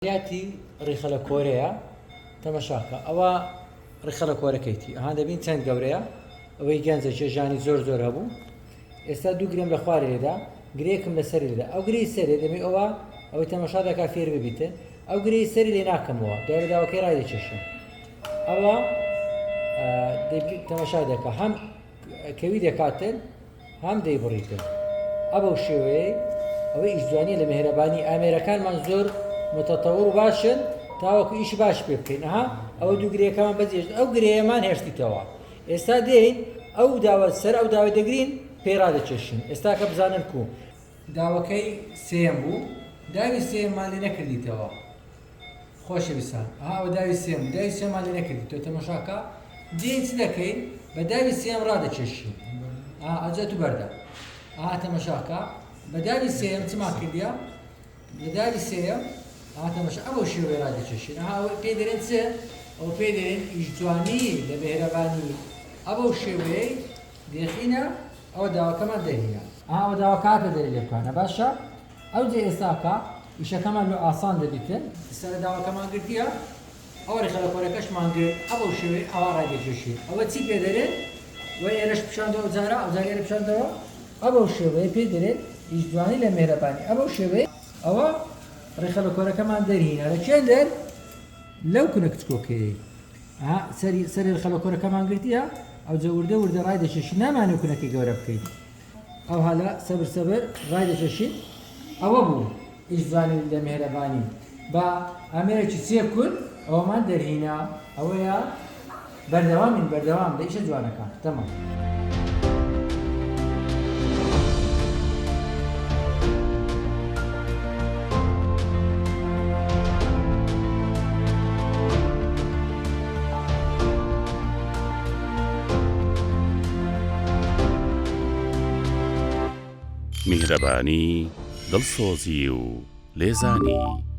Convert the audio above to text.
یاتی ڕیخە لە کۆرەیە تەمەشاکە ئەوە ڕیخە لە کۆرەکەیتی ئەها دەبین چەند گەورەیە ئەوەی گەنجە چێژانی زۆر هەبوو ئێستا 2 گرێم لە خوارێ لێدا گرێکم لە سەری لێدا ئەو گرەی سەرێ دەبێت ئەوەی تەمەشا دەکا فێر ببیتە ئەو گرەی سەری لێ ناکەمەوە دوای لەداوەکەی ڕای دەچێشم ئەوە تەمەشا دەکا هەم کەوی دەکاتن هەم دەیبڕیتن ئەو شێوەیە ئەوەی ئیشجوانی لە مێهرەبانی ئامێرەکانمان زۆر متەتەوڕ و باشن تاوەکو ئیش باش پێ بکەین ئەوە 2 گرێەکەمان بەجێش ئەو گرەیەمان هێشتیتەوە ئێستا دێین ئەو داوە سەر ئەو داوای دەگرین پێڕا دەچێشین ئێستا کە بزانن کو داوەکەی سێم بوو داوی سێممان لێ نەکردیتەوە خۆشەویستان ئەوە داوی سێم داوی سێممان لێ نەکردیتەوە تەماشاکە دێین چ دەکەین بە داوی سێم ڕادەچێشین ئەجەت و بەردە تەماشاکە بە داوی سێم چمان کردیە لە داوی سێم تەماشا ئەوە شێوەیە ڕادەچێشین پێی دەرێن چ ئەو پێی دەرێن ئیشجوانی لە مێهرەبانی ئەوە شێوەیە دێخینە ئەوە داواکەمان دەهینە ئەوە داواکاتە دەری لێ بکانە باشە ئەو جێ ئێستاکە ئیشەکەمان لە ئاسان دەبیتن ئێستا لە داواکەمان گرتیە ئەوە ڕێخە لە کۆرەکەشمان گرت ئەوە شێوەیە ئەوە ڕادەچێشین ئەوە چی پێ دەرێت وە ئێرەش پیشاندەوە جارە ئەو جار ئێرە پیشاندەوە ئەوە شێوەیە پێی دەرێت ئیشجوانی لە مێهرەبانی ئەوە شێوەیە ئەوە ڕێخە لە کۆرەکەمان دەرهینە لە چێن دەر لەو کونە کچکۆکەیە سەری ڕێخە لە کۆرەکەمان گرتیە ئەو جە وردە ڕای دەچێشین نامانێ کونەکەی گەورە بکەین ئەو هەلا سەبر ڕای دەچێشین ئەوە بوو ئیشجوانی لە مێهرەبانی بە ئامێرێکی 3 کون ئەوەمان دەرهینە ئەوەیە بەردەوام لە ئیشە جوانەکان تەمام. میهرەبانی دڵسۆزی و لێزانی